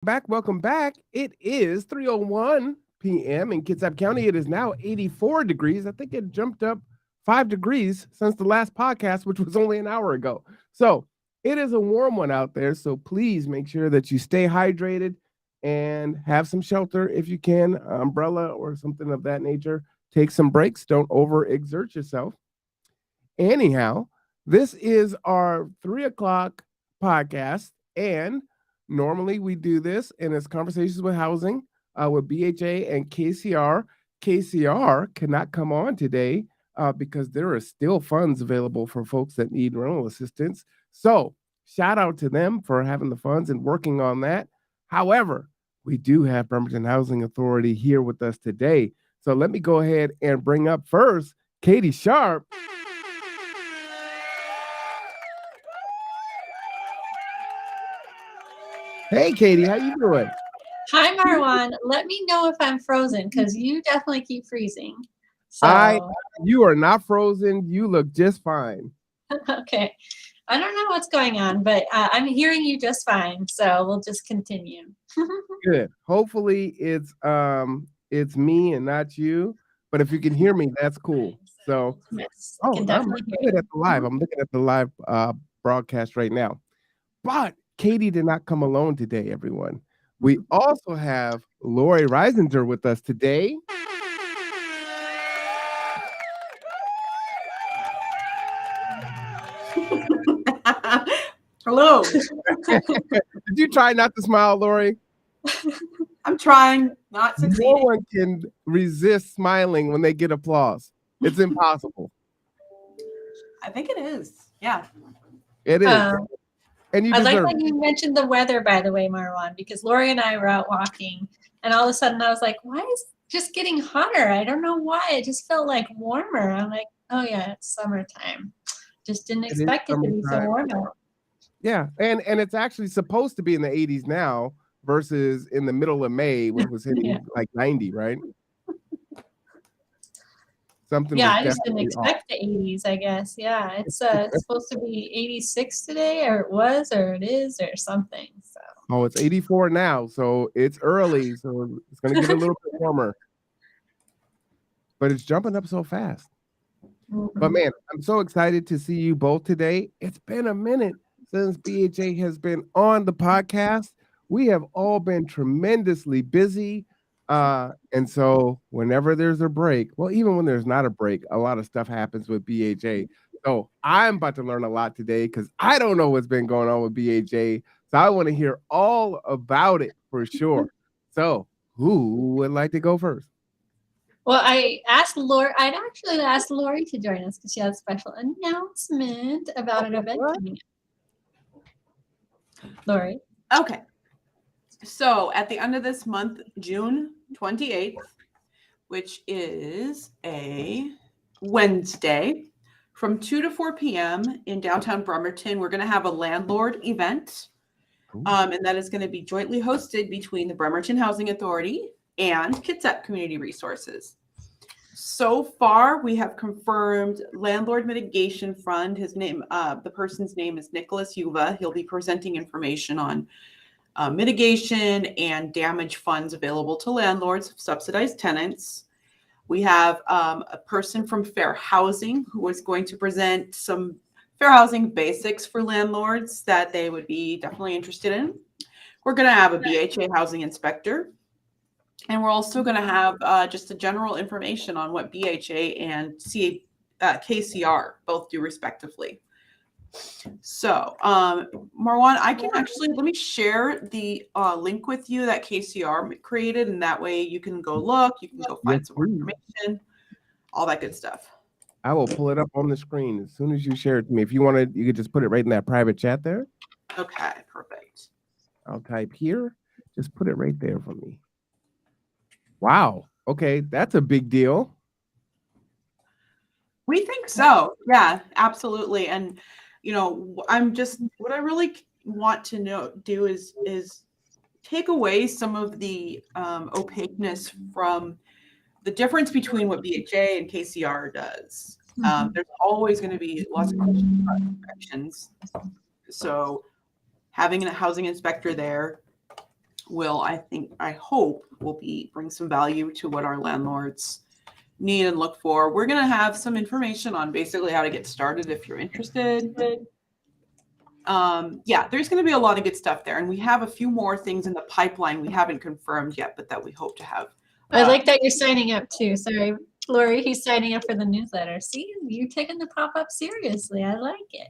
Welcome back. It is 3:01 p.m. in Kitsap County. It is now 84 degrees. I think it jumped up 5 degrees since the last podcast, which was only an hour ago. So it is a warm one out there. So please make sure that you stay hydrated and have some shelter if you can, umbrella or something of that nature. Take some breaks. Don't overexert yourself. Anyhow, this is our 3 o'clock podcast, and normally we do this, and it's conversations with housing with BHA and KCR. KCR cannot come on today because there are still funds available for folks that need rental assistance. So, shout out to them for having the funds and working on that. However, we do have Bremerton Housing Authority here with us today. So, let me go ahead and bring up first Katie Sharp. Hey, Katie, how you doing? Hi, Marwan. Let me know if I'm frozen because you definitely keep freezing. I, So, you are not frozen. You look just fine. okay. I don't know what's going on, but I'm hearing you just fine. So we'll just continue. Good. Hopefully, it's me and not you. But if you can hear me, that's cool. So, Yes, I oh, can I'm definitely hear looking you. at the live. I'm looking at the live broadcast right now. But Katie did not come alone today, everyone. We also have Lori Reisinger with us today. Hello. Did you try not to smile, Lori? I'm trying, not No succeeding. one can resist smiling when they get applause. It's impossible. I think it is. Yeah. It is. Um, And you I like deserve that it. you mentioned the weather, by the way, Marwan, because Lori and I were out walking, and all of a sudden I was like, why is it just getting hotter? I don't know why. It just felt like warmer. I'm like, oh, yeah, it's summertime. Just didn't It is expect it to be so summertime. warm out. Yeah. And it's actually supposed to be in the 80s now versus in the middle of May when it was Yeah. hitting like 90, right? Something Yeah, was I just didn't definitely off. expect the 80s, I guess. Yeah, it's supposed to be 86 today, or it was, or it is, or something. So Oh, it's 84 now, so it's early, so it's gonna get a little bit warmer, but it's jumping up so fast. But mhm. man, I'm so excited to see you both today. It's been a minute since BHA has been on the podcast. We have all been tremendously busy. And so whenever there's a break, well, even when there's not a break, a lot of stuff happens with BHA. So I'm about to learn a lot today because I don't know what's been going on with BHA. So I want to hear all about it for sure. So who would like to go first? Well, I'd actually asked Lori to join us because she has a special announcement about an event What? coming up. Lori. Okay. So at the end of this month, June 28th, which is a Wednesday, from 2 to 4 p.m. in downtown Bremerton, we're going to have a landlord event. And that is going to be jointly hosted between the Bremerton Housing Authority and Kitsap Community Resources. So far, we have confirmed Landlord Mitigation Fund. The person's name is Nicholas Yuva. He'll be presenting information on mitigation and damage funds available to landlords of subsidized tenants. We have a person from Fair Housing who is going to present some fair housing basics for landlords that they would be definitely interested in. We're going to have a BHA housing inspector. And we're also going to have just a general information on what BHA and KCR both do respectively. So, Marwan, I can actually, let me share the link with you that KCR created, and that way you can go look, you can go find Yes, some more please. information, all that good stuff. I will pull it up on the screen as soon as you share it to me. If you want to, you could just put it right in that private chat there. Okay, perfect. I'll type here. Just put it right there for me. Wow. Okay, that's a big deal. We think so. Yeah, absolutely. And what I really want to do is take away some of the opaqueness from the difference between what BHA and KCR does. There's always going to be lots of questions about inspections. So having a housing inspector there I hope will bring some value to what our landlords need and look for. We're going to have some information on basically how to get started if you're interested. There's going to be a lot of good stuff there. And we have a few more things in the pipeline we haven't confirmed yet, but that we hope to have. I like that you're signing up too. Sorry, Lori, he's signing up for the newsletter. See, you're taking the pop-up seriously. I like it.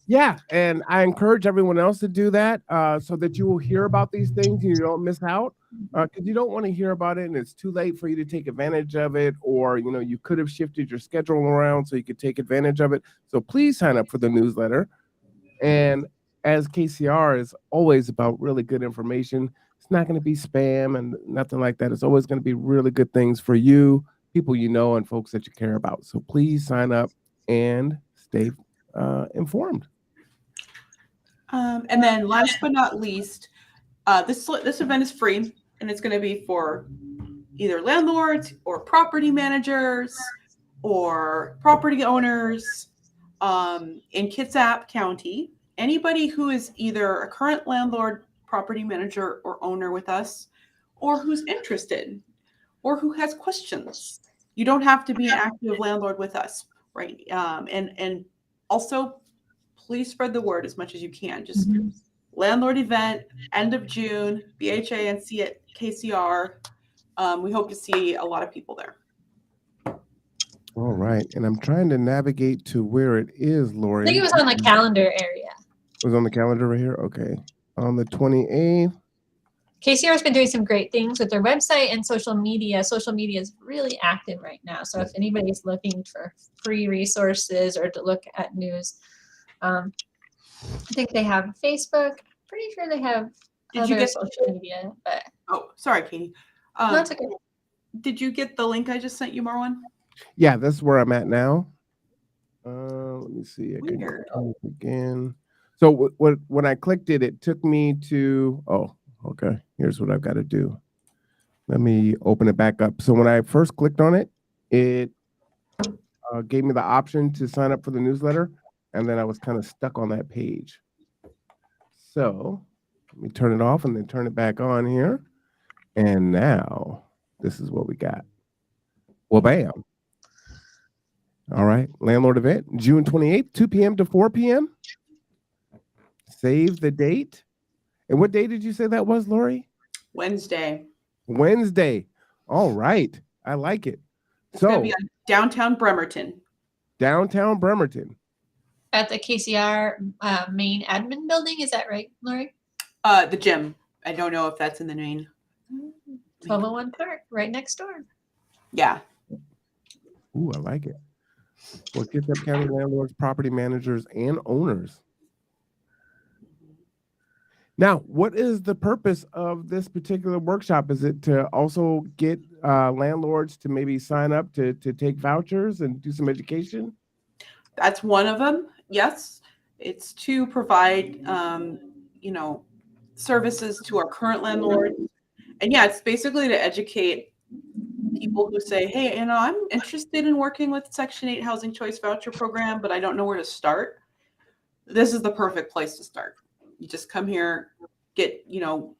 Yeah, and I encourage everyone else to do that so that you will hear about these things and you don't miss out, because you don't want to hear about it and it's too late for you to take advantage of it, or you could have shifted your schedule around so you could take advantage of it. So please sign up for the newsletter. And as KCR is always about really good information, it's not going to be spam and nothing like that. It's always going to be really good things for you, people you know, and folks that you care about. So please sign up and stay informed. And then last but not least, this event is free, and it's going to be for either landlords or property managers or property owners in Kitsap County. Anybody who is either a current landlord, property manager, or owner with us, or who's interested, or who has questions. You don't have to be an active landlord with us, right? And also, please spread the word as much as you can. Just landlord event, end of June, BHA and KCR. We hope to see a lot of people there. All right. And I'm trying to navigate to where it is, Lori. I think it was on the calendar area. It was on the calendar right here? Okay. On the 28th. KCR has been doing some great things with their website and social media. Social media is really active right now. So if anybody's looking for free resources or to look at news, I think they have Facebook. Pretty sure they have other social media. But oh, sorry, Katie. that's okay. Did you get the link I just sent you, Marwan? Yeah, that's where I'm at now. Let me see. I can go again. So when I clicked it, it took me to. Oh, okay. Here's what I've got to do. Let me open it back up. So when I first clicked on it, it gave me the option to sign up for the newsletter, and then I was kind of stuck on that page. So let me turn it off and then turn it back on here. And now this is what we got. Well, bam. All right. Landlord event, June 28th, 2 p.m. to 4 p.m. Save the date. And what day did you say that was, Lori? Wednesday. All right. I like it. It's going to be on downtown Bremerton. At the KCR main admin building. Is that right, Lori? The gym. I don't know if that's in the main. 1201 Park, right next door. Yeah. Ooh, I like it. Well, Kitsap County landlords, property managers, and owners. Now, what is the purpose of this particular workshop? Is it to also get landlords to maybe sign up to take vouchers and do some education? That's one of them. Yes. It's to provide, services to our current landlords. And yeah, it's basically to educate people who say, hey, I'm interested in working with Section 8 Housing Choice Voucher Program, but I don't know where to start. This is the perfect place to start. You just come here, get,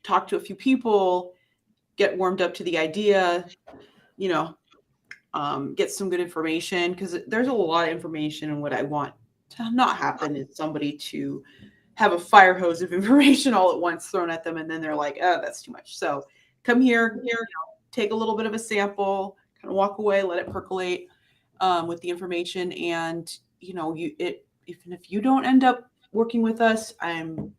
talk to a few people, get warmed up to the idea, get some good information, because there's a lot of information, and what I want to not happen is somebody to have a fire hose of information all at once thrown at them, and then they're like, oh, that's too much. So come here, take a little bit of a sample, kind of walk away, let it percolate with the information. And, even if you don't end up working with us, I'm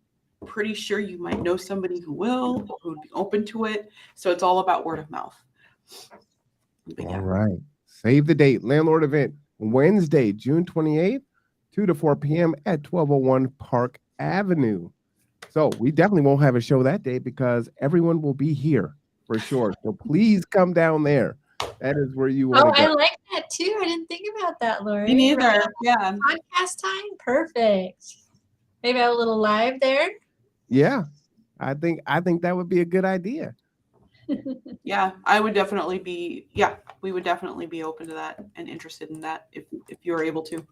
pretty sure you might know somebody who will, who would be open to it. So it's all about word of mouth. All right. Save the date. Landlord event, Wednesday, June 28th, 2 to 4 p.m. at 1201 Park Avenue. So we definitely won't have a show that day because everyone will be here for sure. So please come down there. That is where you want to go. I like that too. I didn't think about that, Lori. Me neither. Right? Yeah. Podcast time? Perfect. Maybe have a little live there. Yeah. I think that would be a good idea. Yeah, we would definitely be open to that and interested in that if you're able to.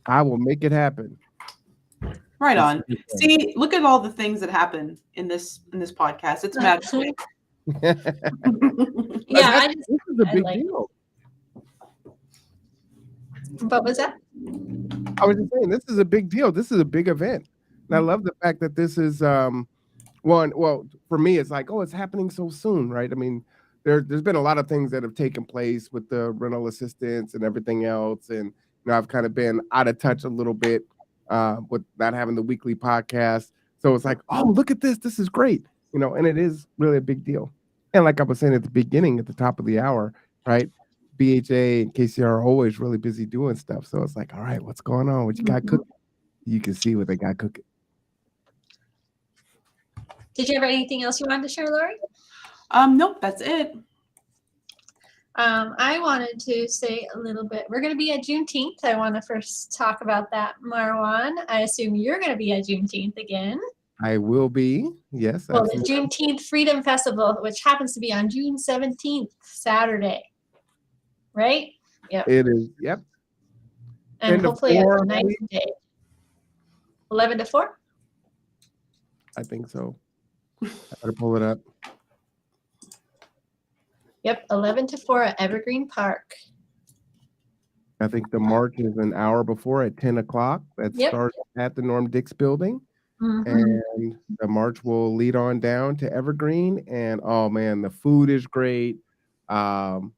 I will make it happen. Right It's on. really fun. See, look at all the things that happen in this podcast. It's magical. Yeah, This is a I big like it. deal. What was that? I was just saying, this is a big deal. This is a big event. And I love the fact that this is well, for me, it's like, oh, it's happening so soon, right? I mean, there's been a lot of things that have taken place with the rental assistance and everything else. And I've kind of been out of touch a little bit with not having the weekly podcast. So it's like, oh, look at this. This is great. And it is really a big deal. And like I was saying at the beginning, at the top of the hour, right? BHA and KCR are always really busy doing stuff. So it's like, all right, what's going on? What you got cooking? You can see what they got cooking. Did you have anything else you wanted to share, Lori? Nope, that's it. I wanted to say a little bit. We're going to be at Juneteenth. I want to first talk about that, Marwan. I assume you're going to be at Juneteenth again. I will be. Yes. Well, absolutely. the Juneteenth Freedom Festival, which happens to be on June 17th, Saturday. Right? Yep. It is. Yep. And 10 to hopefully it's 4, a nice day. 11 to 4? I think so. I gotta pull it up. Yep, 11 to 4 at Evergreen Park. I think the march is an hour before at 10 o'clock. That Yep. starts at the Norm Dix building. And the march will lead on down to Evergreen. And oh man, the food is great. All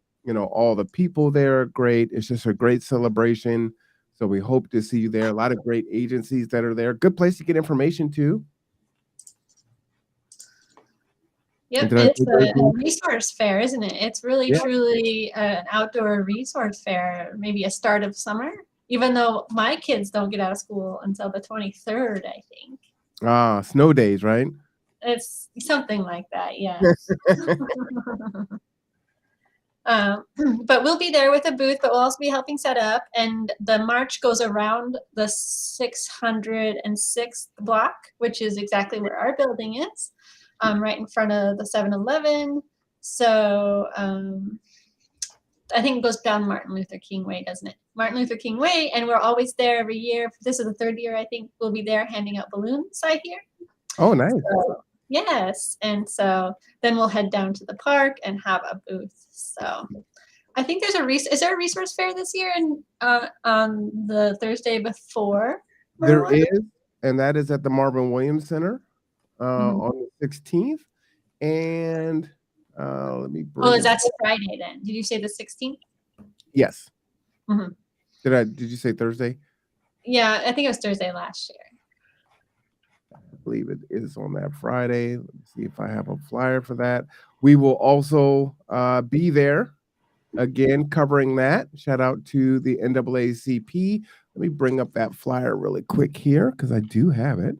the people there are great. It's just a great celebration. So we hope to see you there. A lot of great agencies that are there. Good place to get information too. Yep, it's a resource fair, isn't it? It's really, truly an outdoor resource fair, maybe a start of summer, even though my kids don't get out of school until the 23rd, I think. Snow days, right? It's something like that, yeah. But we'll be there with a booth, but we'll also be helping set up. And the march goes around the 606th block, which is exactly where our building is, right in front of the 7-Eleven. So I think it goes down Martin Luther King Way, doesn't it? Martin Luther King Way, and we're always there every year. This is the 3rd year, I think. We'll be there handing out balloons, I hear. Oh, nice. So, yes, and so then we'll head down to the park and have a booth. So I think there's is there a resource fair this year on the Thursday before? There is, and that is at the Marvin Williams Center on the 16th. And let me bring that's Friday then. Did you say the 16th? Yes. Did you say Thursday? Yeah, I think it was Thursday last year. I believe it is on that Friday. Let me see if I have a flyer for that. We will also be there again covering that. Shout out to the NAACP. Let me bring up that flyer really quick here because I do have it,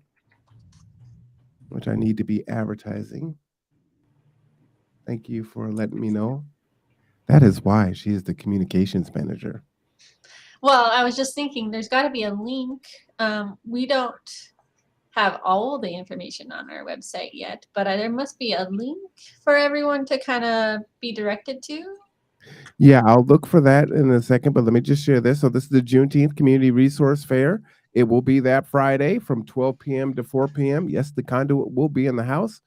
which I need to be advertising. Thank you for letting me know. That is why she is the communications manager. Well, I was just thinking there's got to be a link. We don't have all the information on our website yet, but there must be a link for everyone to kind of be directed to. Yeah, I'll look for that in a second, but let me just share this. So this is the Juneteenth Community Resource Fair. It will be that Friday from 12 p.m. to 4 p.m. Yes, the conduit will be in the house,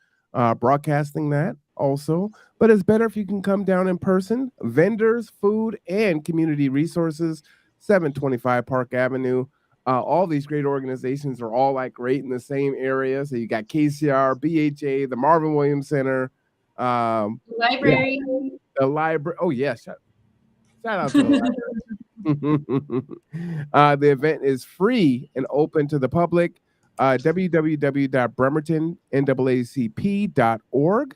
broadcasting that also, but it's better if you can come down in person. Vendors, food, and community resources, 725 Park Avenue. All these great organizations are all like right in the same area. So you got KCR, BHA, the Marvin Williams Center, library. Yeah, the library. Oh yeah, shout out to the library. The event is free and open to the public. www.bremertonnaacp.org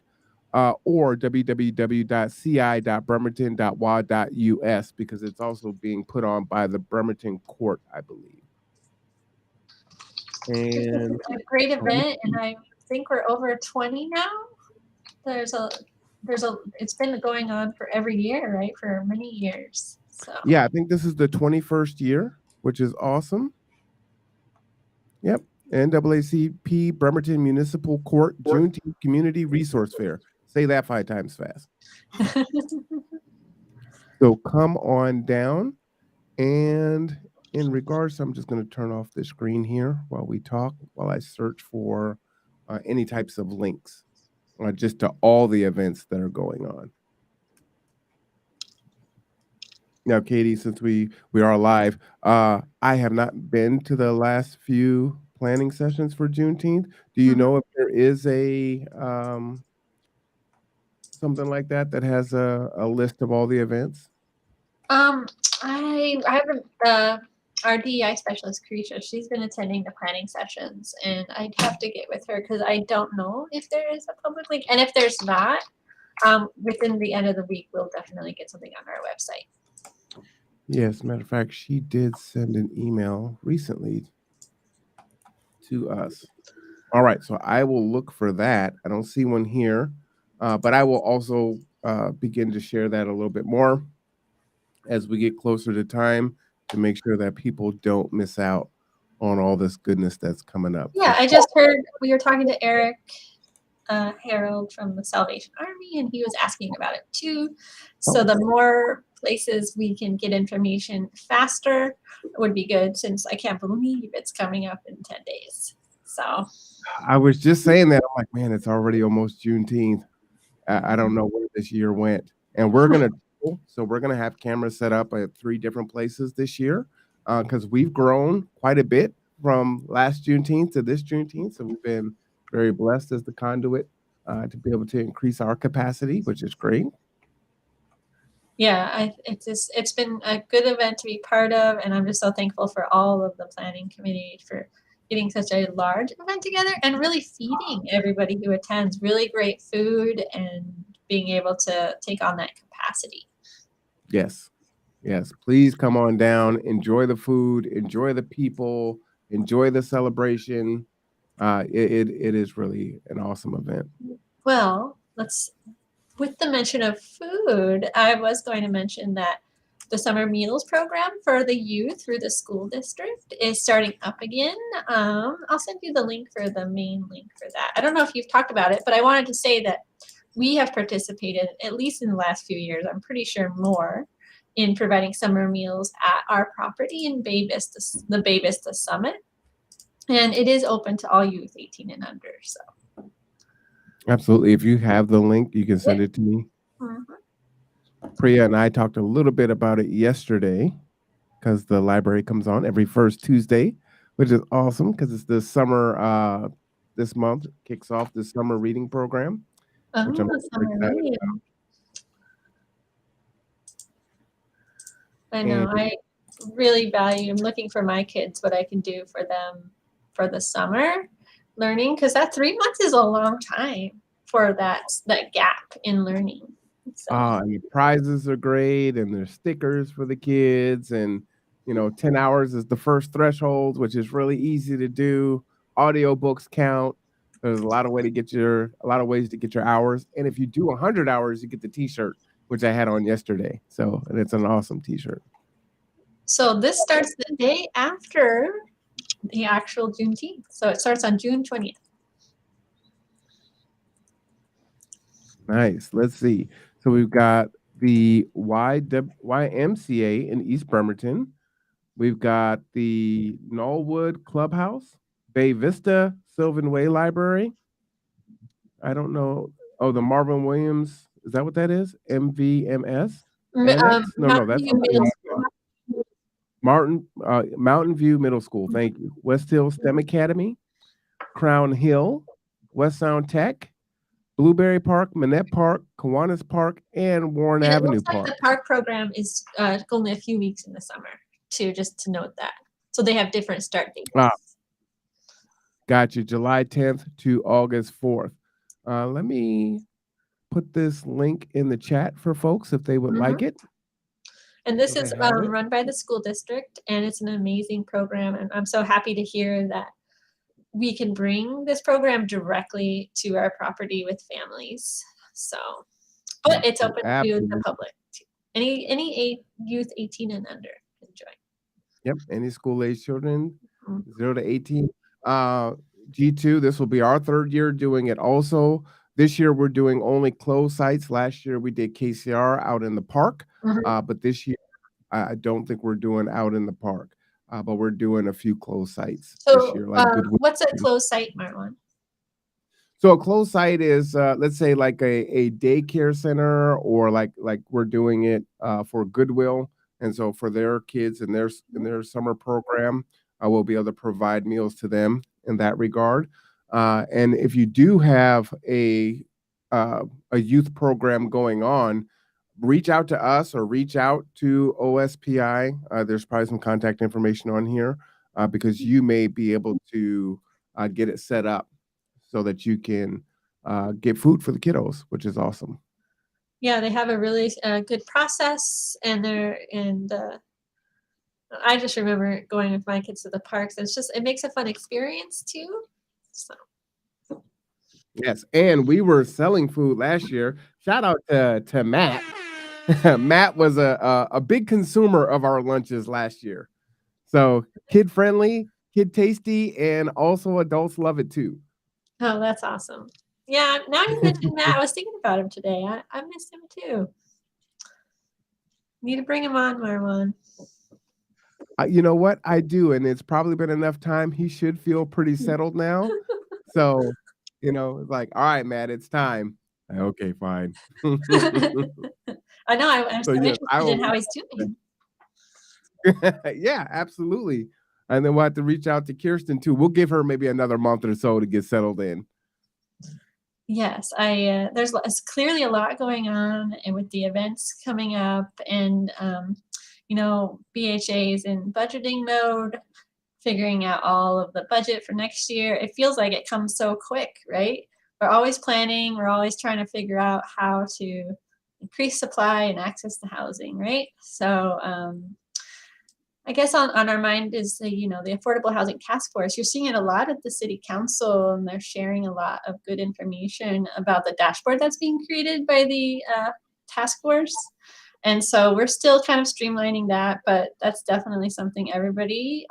or www.ci.bremerton.wa.us because it's also being put on by the Bremerton Court, I believe. And it's a great event, and I think we're over 20 now. It's been going on for every year, right? For many years. So yeah, I think this is the 21st year, which is awesome. Yep. NAACP Bremerton Municipal Court Juneteenth Community Resource Fair. Say that 5 times fast. So come on down and in regards, I'm just going to turn off the screen here while we talk, while I search for any types of links just to all the events that are going on. Now, Katie, since we are live, I have not been to the last few planning sessions for Juneteenth. Do you know if there is a something like that that has a list of all the events? I haven't. Our DEI specialist, Carisha, she's been attending the planning sessions, and I'd have to get with her because I don't know if there is a public link, and if there's not, within the end of the week, we'll definitely get something on our website. Yes, matter of fact, she did send an email recently to us. All right, so I will look for that. I don't see one here, but I will also begin to share that a little bit more as we get closer to time to make sure that people don't miss out on all this goodness that's coming up. Yeah, I just heard we were talking to Eric Harold from the Salvation Army, and he was asking about it too. So the more places we can get information faster would be good, since I can't believe it's coming up in 10 days. So I was just saying that. I'm like, man, it's already almost Juneteenth. I don't know where this year went. And we're going to have cameras set up at 3 different places this year because we've grown quite a bit from last Juneteenth to this Juneteenth. So we've been very blessed as the conduit to be able to increase our capacity, which is great. Yeah, it's been a good event to be part of, and I'm just so thankful for all of the planning committee for getting such a large event together and really feeding everybody who attends really great food and being able to take on that capacity. Yes. Please come on down, enjoy the food, enjoy the people, enjoy the celebration. It is really an awesome event. Well, with the mention of food, I was going to mention that the summer meals program for the youth through the school district is starting up again. I'll send you the link for the main link for that. I don't know if you've talked about it, but I wanted to say that we have participated, at least in the last few years, I'm pretty sure more, in providing summer meals at our property in the Bay Vista Summit. And it is open to all youth 18 and under. So absolutely. If you have the link, you can send it to me. Priya and I talked a little bit about it yesterday because the library comes on every first Tuesday, which is awesome because it's the summer, this month kicks off the summer reading program, which I'm super excited about. I know. I really value, I'm looking for my kids, what I can do for them for the summer learning, because that 3 months is a long time for that gap in learning. So. And the prizes are great, and there's stickers for the kids, and 10 hours is the first threshold, which is really easy to do. Audiobooks count. There's a lot of ways to get your hours, and if you do 100 hours, you get the T-shirt, which I had on yesterday. So, and it's an awesome T-shirt. So this starts the day after the actual Juneteenth. So it starts on June 20th. Nice. Let's see. So we've got the YMCA in East Bremerton. We've got the Knollwood Clubhouse, Bay Vista Sylvan Way Library. I don't know. Oh, the Marvin Williams. Is that what that is? MVMS? No, that's Mountain View Middle School. Thank you. West Hill STEM Academy, Crown Hill, West Sound Tech, Blueberry Park, Manette Park, Kiwanis Park, and Warren Avenue Park. The park program is only a few weeks in the summer, too, just to note that. So they have different start dates. Got you. July 10th to August 4th. Let me put this link in the chat for folks if they would like it. And this is run by the school district, and it's an amazing program. And I'm so happy to hear that we can bring this program directly to our property with families. So, but it's open to the public. Any youth 18 and under can join. Yep, any school-age children, 0 to 18. G2, this will be our 3rd year doing it also. This year, we're doing only closed sites. Last year, we did KCR out in the park, but this year, I don't think we're doing out in the park. but we're doing a few closed sites this So, year, like Goodwill. what's a closed site, Marwan? So a closed site is, let's say, like a daycare center, or like we're doing it for Goodwill, and so for their kids and their summer program, we'll be able to provide meals to them in that regard. And if you do have a youth program going on, reach out to us or reach out to OSPI. There's probably some contact information on here, because you may be able to get it set up so that you can get food for the kiddos, which is awesome. Yeah, they have a really good process, and I just remember going with my kids to the parks. It makes a fun experience too. So. Yes, and we were selling food last year. Shout out to Matt. Matt was a big consumer of our lunches last year. So kid friendly, kid tasty, and also adults love it too. Oh, that's awesome. Yeah, now you mentioned Matt. I was thinking about him today. I missed him too. Need to bring him on, Marwan. You know what? I do, and it's probably been enough time. He should feel pretty settled now. So, it's like, all right, Matt, it's time. Okay, fine. I know. I'm so yes, interested in how he's doing. Yeah, absolutely. And then we'll have to reach out to Kirsten too. We'll give her maybe another month or so to get settled in. Yes, there's clearly a lot going on, and with the events coming up, and BHA is in budgeting mode, figuring out all of the budget for next year. It feels like it comes so quick, right? We're always planning. We're always trying to figure out how to increase supply and access to housing, right? So I guess on our mind is the Affordable Housing Task Force. You're seeing it a lot at the City Council, and they're sharing a lot of good information about the dashboard that's being created by the task force. And so we're still kind of streamlining that, but that's definitely something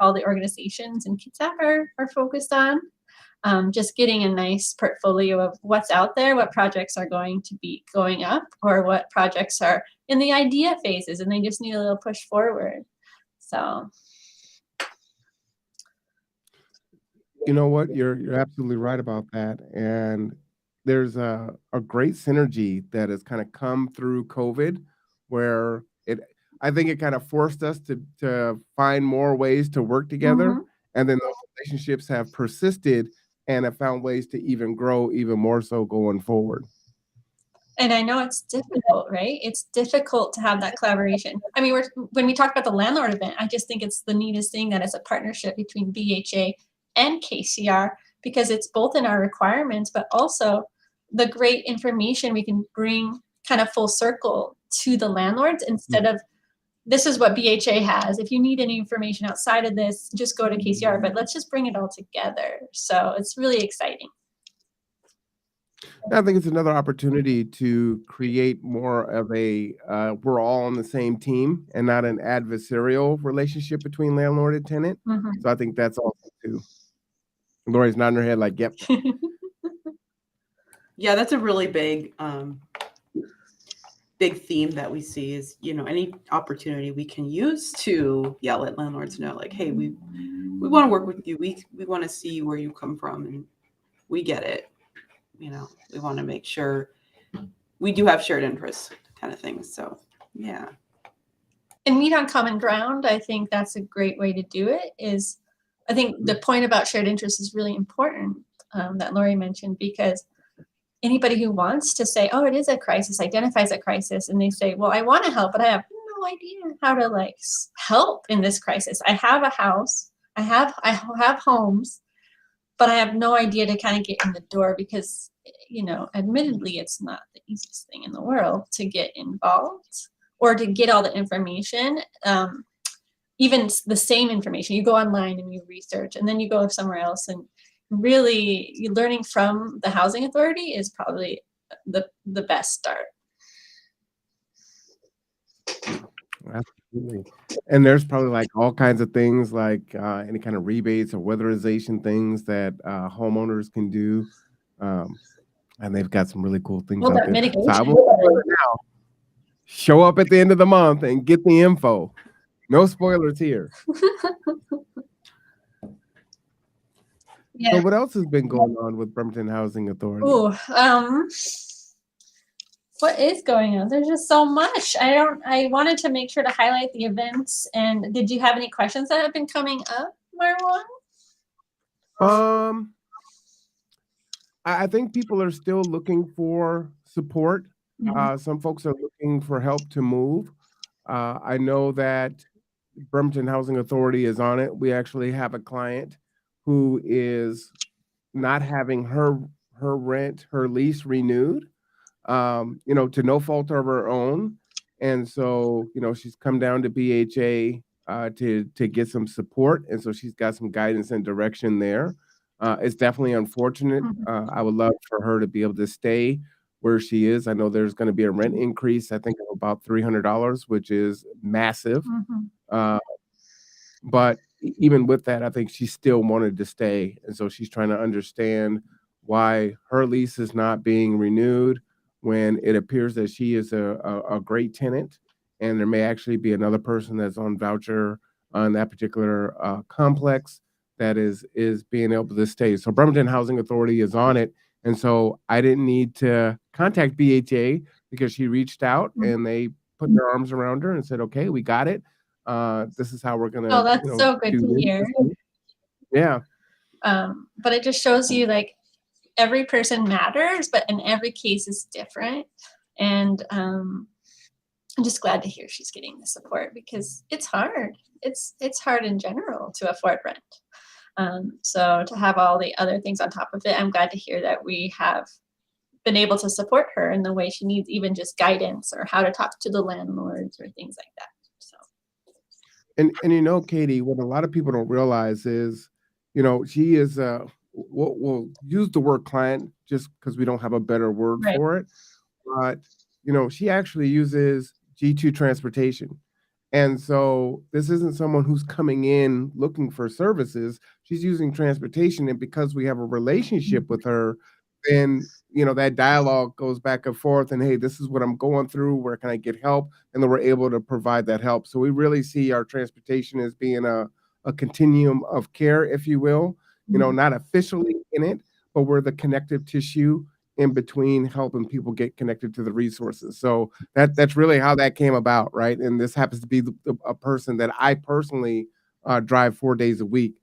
all the organizations in Kitsap are focused on. Just getting a nice portfolio of what's out there, what projects are going to be going up, or what projects are in the idea phases and they just need a little push forward. So, you know what? You're absolutely right about that. And there's a great synergy that has kind of come through COVID, where I think it kind of forced us to find more ways to work together. Mhm. And then those relationships have persisted and have found ways to even grow even more so going forward. And I know it's difficult, right? It's difficult to have that collaboration. I mean, when we talk about the landlord event, I just think it's the neatest thing that it's a partnership between BHA and KCR, because it's both in our requirements, but also the great information we can bring kind of full circle to the landlords instead of, this is what BHA has. If you need any information outside of this, just go to KCR, but let's just bring it all together. So it's really exciting. I think it's another opportunity to create more of a we're all on the same team and not an adversarial relationship between landlord and tenant. Mhm. So I think that's awesome too. Lori's nodding her head like, yep. Yeah, that's a really big theme that we see is, any opportunity we can use to let landlords know, like, hey, we want to work with you. We want to see where you come from, and we get it. We want to make sure we do have shared interests kind of things. So, yeah. And meet on common ground. I think that's a great way to do it. I think the point about shared interests is really important, that Lori mentioned, because anybody who wants to say, oh, it is a crisis, identifies a crisis, and they say, well, I want to help, but I have no idea how to help in this crisis. I have a house, I have homes, but I have no idea to kind of get in the door because, admittedly, it's not the easiest thing in the world to get involved or to get all the information. Even the same information, you go online and you research, and then you go somewhere else, and really learning from the housing authority is probably the best start. Absolutely. And there's probably all kinds of things like any kind of rebates or weatherization things that homeowners can do. And they've got some really cool things out there. Mitigation. So I will now show up at the end of the month and get the info. No spoilers here. Yeah. So what else has been going on with Bremerton Housing Authority? Ooh, what is going on? There's just so much. I wanted to make sure to highlight the events. And did you have any questions that have been coming up, Marwan? I think people are still looking for support. Mhm. Some folks are looking for help to move. I know that Bremerton Housing Authority is on it. We actually have a client who is not having her lease renewed, to no fault of her own. And so, she's come down to BHA to get some support. And so she's got some guidance and direction there. It's definitely unfortunate. I would love for her to be able to stay where she is. I know there's going to be a rent increase, I think, of about $300, which is massive. Uh, but even with that, I think she still wanted to stay. And so she's trying to understand why her lease is not being renewed when it appears that she is a great tenant. And there may actually be another person that's on voucher on that particular complex that is being able to stay. So Bremerton Housing Authority is on it. And so I didn't need to contact BHA because she reached out and they put their arms around her and said, okay, we got it. This is how we're gonna, Oh, that's so good to hear. Yeah. But it just shows you like every person matters, but in every case is different. And I'm just glad to hear she's getting the support because it's hard. It's hard in general to afford rent. So to have all the other things on top of it, I'm glad to hear that we have been able to support her in the way she needs, even just guidance or how to talk to the landlords or things like that. So. And Katie, what a lot of people don't realize is, she is we'll use the word client just because we don't have a better word Right. for it. But she actually uses G2 transportation. And so this isn't someone who's coming in looking for services. She's using transportation. And because we have a relationship with her, then, that dialogue goes back and forth. And hey, this is what I'm going through. Where can I get help? And then we're able to provide that help. So we really see our transportation as being a continuum of care, if you will, not officially in it, but we're the connective tissue in between helping people get connected to the resources. So that's really how that came about, right? And this happens to be a person that I personally drive 4 days a week,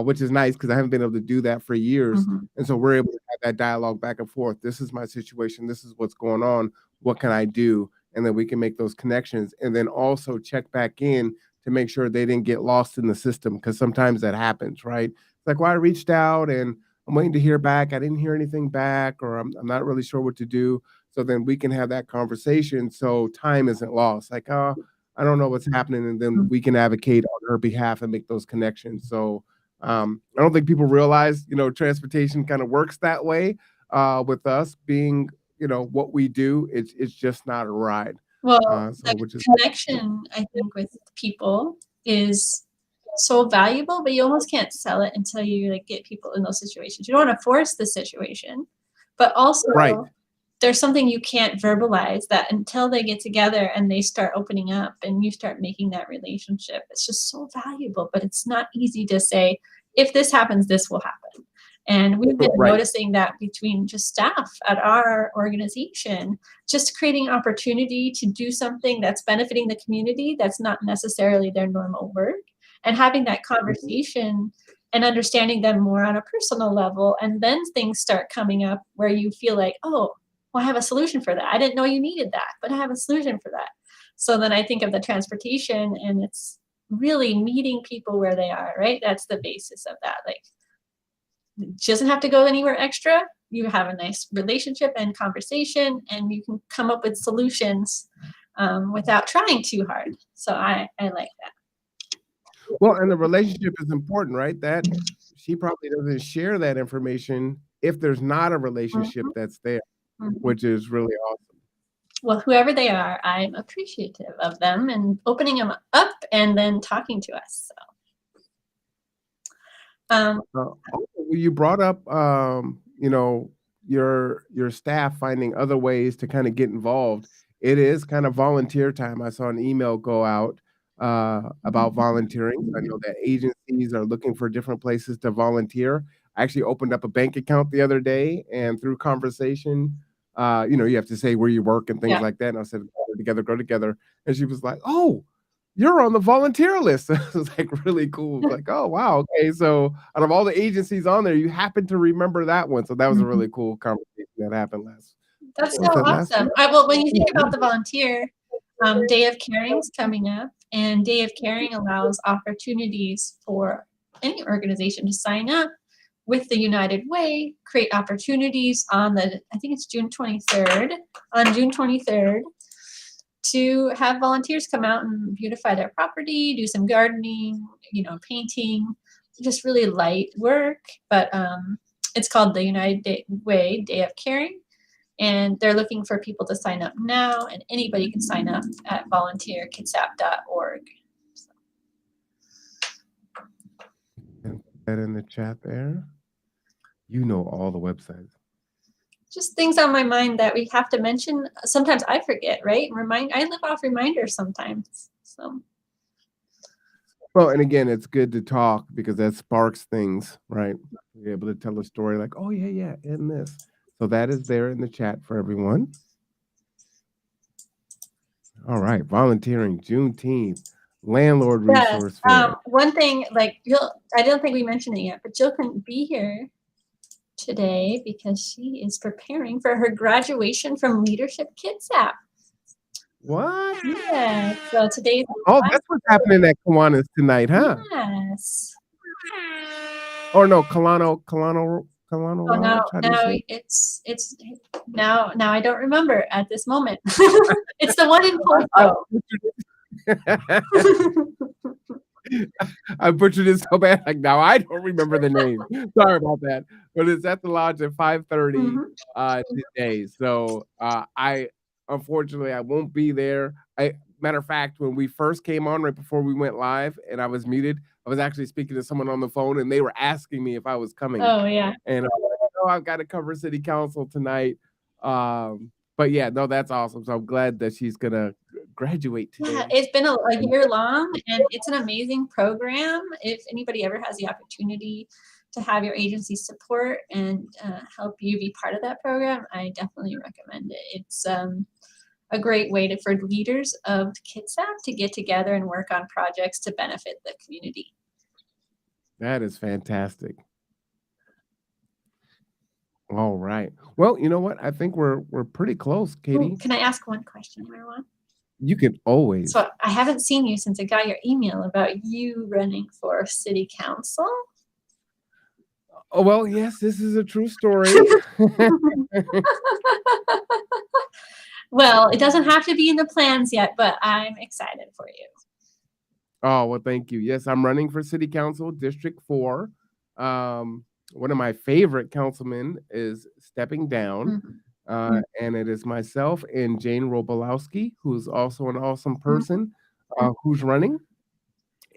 which is nice because I haven't been able to do that for years. And so we're able to have that dialogue back and forth. This is my situation. This is what's going on. What can I do? And then we can make those connections and then also check back in to make sure they didn't get lost in the system because sometimes that happens, right? It's like, well, I reached out and I'm waiting to hear back. I didn't hear anything back, or I'm not really sure what to do. So then we can have that conversation so time isn't lost. Like, oh, I don't know what's happening. And then we can advocate on her behalf and make those connections. So I don't think people realize, transportation kind of works that way with us being, what we do. It's just not a ride. Well, Which is connection, I think, with people is so valuable, but you almost can't sell it until you like get people in those situations. You don't want to force the situation, but also right. There's something you can't verbalize that until they get together and they start opening up and you start making that relationship. It's just so valuable, but it's not easy to say, if this happens, this will happen. And we've been noticing that between just staff at our organization, just creating opportunity to do something that's benefiting the community that's not necessarily their normal work, and having that conversation and understanding them more on a personal level. And then things start coming up where you feel like, oh, well, I have a solution for that. I didn't know you needed that, but I have a solution for that. So then I think of the transportation, and it's really meeting people where they are, right? That's the basis of that. Like, it doesn't have to go anywhere extra. You have a nice relationship and conversation, and you can come up with solutions without trying too hard. So I like that. Well, and the relationship is important, right? That she probably doesn't share that information if there's not a relationship that's there, which is really awesome. Well, whoever they are, I'm appreciative of them and opening them up and then talking to us. So, you brought up, your staff finding other ways to kind of get involved. It is kind of volunteer time. I saw an email go out about volunteering. I know that agencies are looking for different places to volunteer. I actually opened up a bank account the other day, and through conversation, you have to say where you work and things Yeah. like that. And I said, grow together. And she was like, "Oh, you're on the volunteer list." It was like really cool. It was like, "Oh, wow. Okay. So out of all the agencies on there, you happen to remember that one." So that was a really cool conversation that happened That's so was that last awesome. week? Well, when you think about the volunteer, Day of Caring's coming up, and Day of Caring allows opportunities for any organization to sign up with the United Way, create opportunities on I think it's June 23rd, to have volunteers come out and beautify their property, do some gardening, painting, just really light work. But it's called the United Way Day of Caring. And they're looking for people to sign up now, and anybody can sign up at volunteerkitsap.org. And put that in the chat there. You know all the websites. Just things on my mind that we have to mention. Sometimes I forget, right? I live off reminders sometimes. So. Well, and again, it's good to talk because that sparks things, right? You're able to tell a story like, "Oh yeah, in this." So that is there in the chat for everyone. All right, volunteering, Juneteenth, landlord resource fair. One thing, like I don't think we mentioned it yet, but Jill couldn't be here today because she is preparing for her graduation from Leadership Kitsap. What? Yeah. So today's. Oh, that's what's happening at Kiwanis tonight, huh? Yes. Or no, Kalano. Oh, now it's now I don't remember at this moment. It's the one in Porto. I butchered it so bad. Like now I don't remember the name. Sorry about that. But it's at the lodge at 5:30 today. So I unfortunately I won't be there. Matter of fact, when we first came on right before we went live and I was muted, I was actually speaking to someone on the phone and they were asking me if I was coming. Oh yeah. And I've got to cover city council tonight. But yeah, no, that's awesome. So I'm glad that she's gonna graduate today. Yeah, it's been a year long, and it's an amazing program. If anybody ever has the opportunity to have your agency support and help you be part of that program, I definitely recommend it. It's a great way for leaders of Kitsap to get together and work on projects to benefit the community. That is fantastic. All right. Well, you know what? I think we're pretty close, Katie. Ooh, can I ask one question, Marwan? You can always. So I haven't seen you since I got your email about you running for city council. Oh, well, yes, this is a true story. Well, it doesn't have to be in the plans yet, but I'm excited for you. Oh, well, thank you. Yes, I'm running for city council, District 4. One of my favorite councilmen is stepping down. And it is myself and Jane Robolowski, who's also an awesome person, who's running.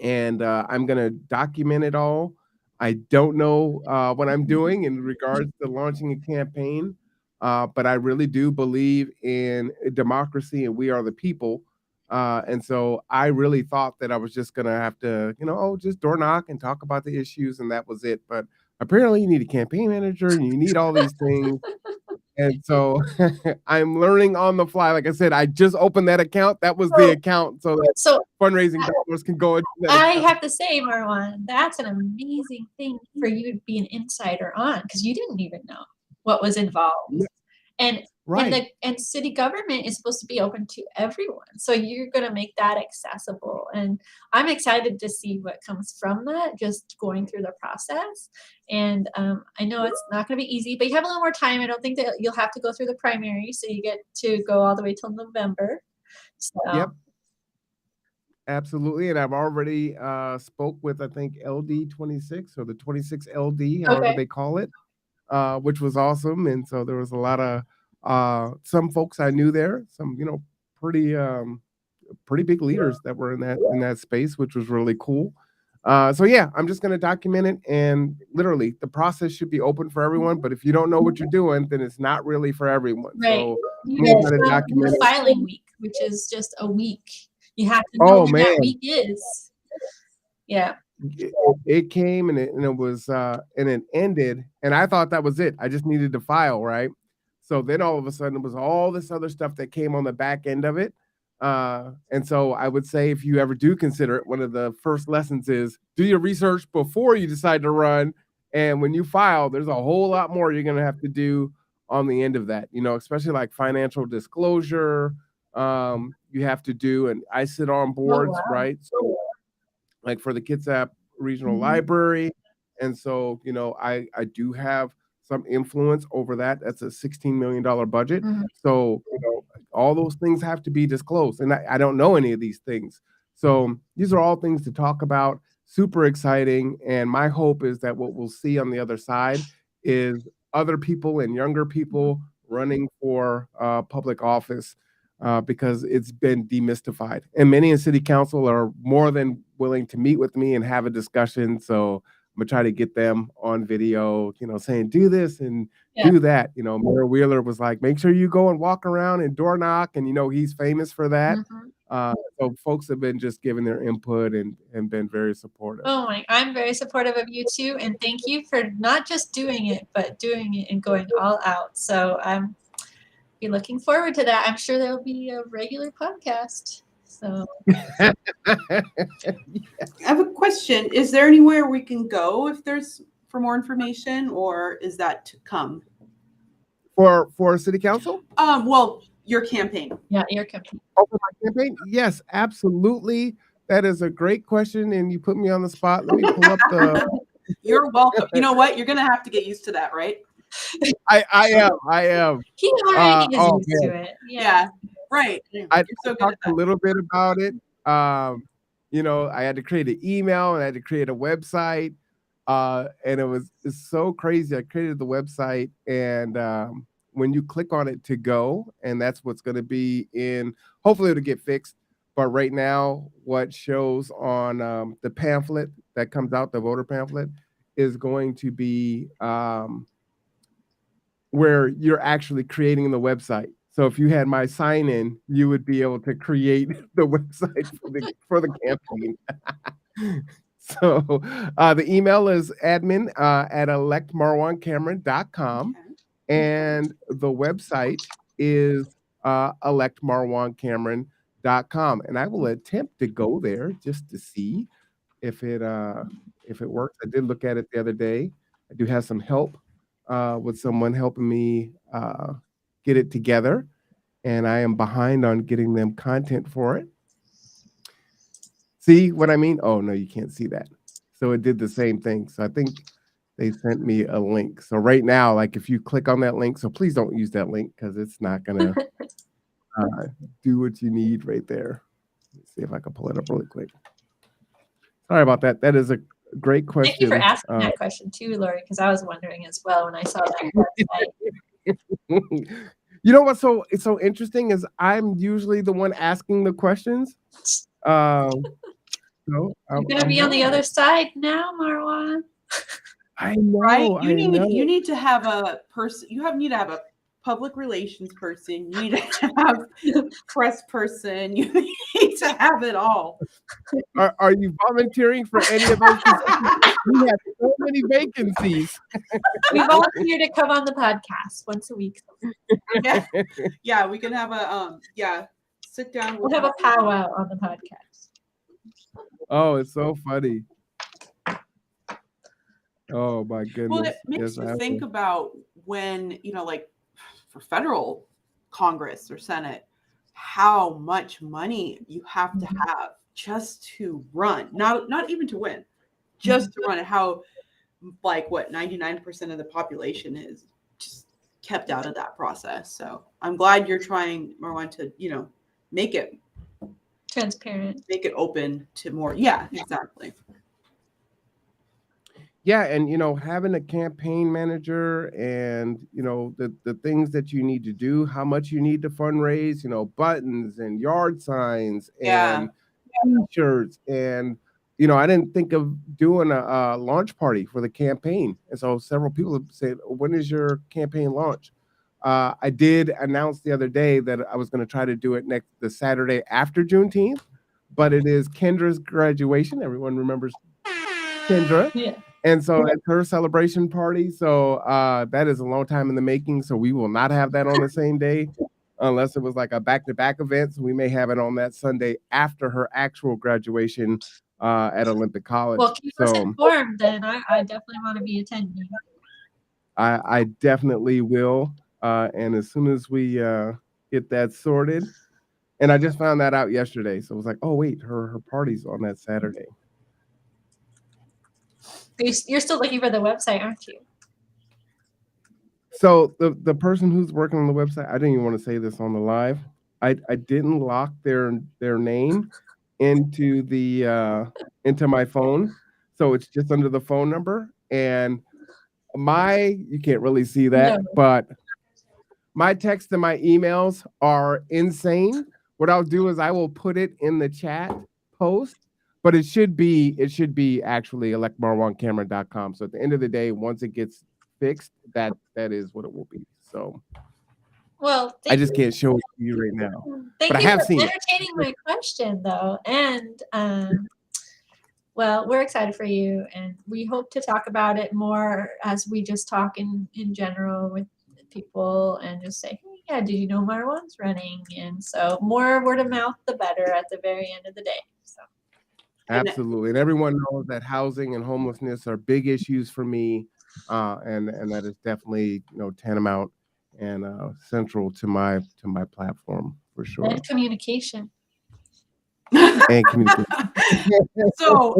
And I'm going to document it all. I don't know what I'm doing in regards to launching a campaign, but I really do believe in democracy and we are the people. And so I really thought that I was just going to have to, just door knock and talk about the issues and that was it. But apparently you need a campaign manager and you need all these things. And so I'm learning on the fly. Like I said, I just opened that account. That was the account. So fundraising dollars can go into that account. Have to say, Marwan, that's an amazing thing for you to be an insider on because you didn't even know what was involved. And right. And city government is supposed to be open to everyone. So you're going to make that accessible. And I'm excited to see what comes from that, just going through the process. And I know it's not going to be easy, but you have a little more time. I don't think that you'll have to go through the primary. So you get to go all the way till November. So. Yep. Absolutely. And I've already spoke with, I think, LD 26 or the 26 LD, however they call it, which was awesome. And so there was a lot of some folks I knew there, some, pretty big leaders that were in that space, which was really cool. So yeah, I'm just going to document it, and literally the process should be open for everyone. But if you don't know what you're doing, then it's not really for everyone. Right. So the filing week, which is just a week You have to know Oh when man, that week is. Yeah. it came and it was and it ended, and I thought that was it. I just needed to file, right? So then all of a sudden it was all this other stuff that came on the back end of it. And so I would say if you ever do consider it, one of the first lessons is do your research before you decide to run. And when you file, there's a whole lot more you're gonna have to do on the end of that, especially like financial disclosure. You have to do, and I sit on boards, wow. right? So like for the Kitsap Regional Mhm. Library. And so, I do have some influence over that. That's a $16 million budget. Mhm. So, all those things have to be disclosed. And I don't know any of these things. So these are all things to talk about. Super exciting. And my hope is that what we'll see on the other side is other people and younger people running for public office because it's been demystified. And many in city council are more than willing to meet with me and have a discussion. So I'm gonna try to get them on video, saying do this and Yeah. do that. Mayor Wheeler was like, make sure you go and walk around and door knock. And he's famous for that. Mhm. So folks have been just giving their input and been very supportive. Oh I'm very supportive of you too, and thank you for not just doing it, but doing it and going all out. So I'm be looking forward to that. I'm sure there'll be a regular podcast. So I have a question. Is there anywhere we can go if there's for more information, or is that to come? For city council? Well, your campaign. yeah, your company. Oh, for my campaign? Yes, absolutely. That is a great question, and you put me on the spot. Let me pull up the. You're welcome. You know what? You're gonna have to get used to that, right? I am. He already is oh, used man. to it. Yeah. Right. I You're so good at talked a that. little bit about it. I had to create an email and I had to create a website. And it's so crazy. I created the website, and when you click on it to go, and that's what's going to be in, hopefully it'll get fixed. But right now, what shows on the pamphlet that comes out, the voter pamphlet, is going to be where you're actually creating the website. So if you had my sign in, you would be able to create the website for the campaign. So the email is admin at electmarwancameron.com. Okay. And the website is electmarwancameron.com. And I will attempt to go there just to see if it works. I did look at it the other day. I do have some help with someone helping me get it together, and I am behind on getting them content for it. See what I mean? Oh no, you can't see that. So it did the same thing. So I think they sent me a link. So right now, like if you click on that link, so please don't use that link because it's not gonna do what you need right there. Let's see if I can pull it up really quick. Sorry about that. That is a great question. Thank you for asking that question too, Lori, because I was wondering as well when I saw that website. You know what's so interesting is I'm usually the one asking the questions. You're gonna be on the other side now, Marwan. I know. Right? I know. You need to have a person. Need to have a public relations person. You need to have a press person. You need to have it all. Are you volunteering for any of those positions? We have so many vacancies. We volunteer to come on the podcast once a week. Yeah, we can have a sit down. We'll have a powwow on the podcast. Oh, it's so funny. Oh my goodness. Well, it makes you think about when, like for federal Congress or Senate, how much money you have to have just to run, not even to win, just to run, and how like what 99% of the population is just kept out of that process. So I'm glad you're trying, Marwan, to, make it transparent, make it open to more. Yeah, exactly. Yeah, and having a campaign manager and the things that you need to do, how much you need to fundraise, buttons and yard signs and t-shirts, and I didn't think of doing a launch party for the campaign, and so several people have said, when is your campaign launch? I did announce the other day that I was going to try to do it the Saturday after Juneteenth. but it is Kendra's graduation. Everyone remembers Kendra. Yeah. And so it's her celebration party. So that is a long time in the making. So we will not have that on the same day unless it was like a back-to-back event. So we may have it on that Sunday after her actual graduation at Olympic College. Well, keep us informed then. I definitely want to be attending. I definitely will. And as soon as we get that sorted, and I just found that out yesterday. So it was like, oh, wait, her party's on that Saturday. You're still looking for the website, aren't you? So the person who's working on the website, I didn't even want to say this on the live. I didn't lock their name into the into my phone, so it's just under the phone number. And you can't really see that, but my text and my emails are insane. What I'll do is I will put it in the chat post. But it should be actually electmarwancameron.com. So at the end of the day, once it gets fixed, that is what it will be. So well, I just can't show it to you right now. Thank but you I have for seen entertaining my question though. And well, we're excited for you, and we hope to talk about it more as we just talk in general with people and just say, hey, yeah, did you know Marwan's running? And so more word of mouth, the better at the very end of the day. So. Absolutely. And everyone knows that housing and homelessness are big issues for me. And that is definitely, tantamount and central to my platform for sure. And communication. And communication. So,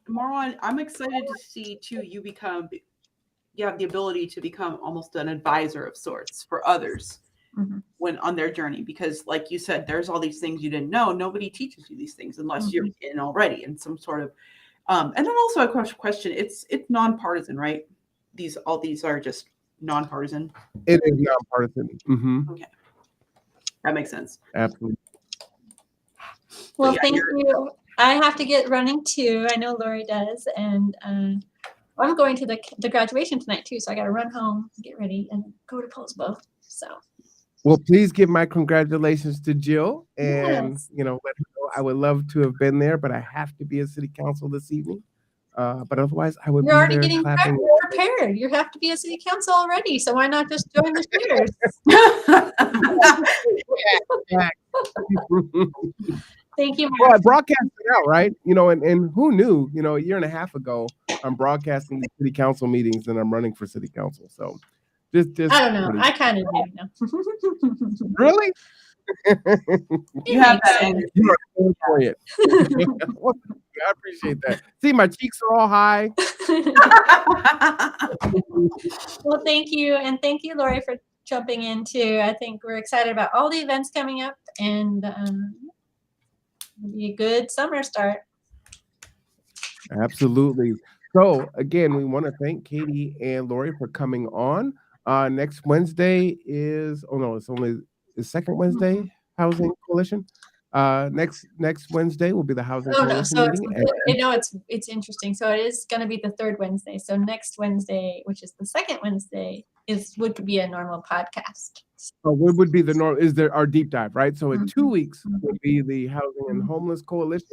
Marwan, I'm excited to see too you have the ability to become almost an advisor of sorts for others. Mm-hmm. When on their journey, because like you said, there's all these things you didn't know. Nobody teaches you these things unless you're in already in some sort of and then also a question, it's nonpartisan, right? All these are just nonpartisan. It is nonpartisan. Mm-hmm. Okay, that makes sense. Absolutely. Well, thank you. I have to get running too. I know Lori does, and I'm going to the graduation tonight too, so I got to run home, get ready, and go to Posbo. So. Well, please give my congratulations to Jill, and yes. let her know I would love to have been there, but I have to be at City Council this evening. But otherwise, I would. You're be already there getting clapping. prepared. You have to be at City Council already, so why not just join the cheers? Thank you, Mark. Well, I broadcasted out, right? And who knew? A year and a half ago, I'm broadcasting the City Council meetings, and I'm running for City Council. So. Just I don't know. I kind of do know. Really? You have that energy. You are for it. I appreciate that. See, my cheeks are all high. Well, thank you. And thank you, Lori, for jumping in too. I think we're excited about all the events coming up, and it'll be a good summer start. Absolutely. So again, we want to thank Katie and Lori for coming on. Next Wednesday is it's only the second Wednesday Housing Coalition. Next Wednesday will be the Housing Coalition meeting. It's interesting. So it is going to be the third Wednesday. So next Wednesday, which is the second Wednesday, would be a normal podcast. So what would be the normal? Is there our deep dive, right? So in 2 weeks will be the Housing and Homeless Coalition.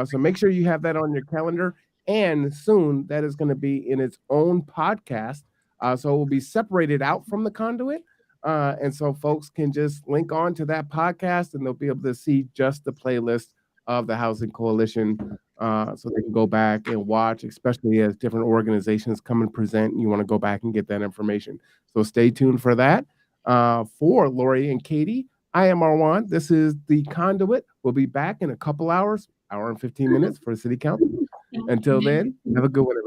So make sure you have that on your calendar. And soon that is going to be in its own podcast. So it will be separated out from the Conduit. And so folks can just link on to that podcast and they'll be able to see just the playlist of the Housing Coalition. So they can go back and watch, especially as different organizations come and present. And you want to go back and get that information. So stay tuned for that. For Lori and Katie, I am Marwan. This is the Conduit. We'll be back in a couple hours, hour and 15 minutes for City Council. Until then, have a good one.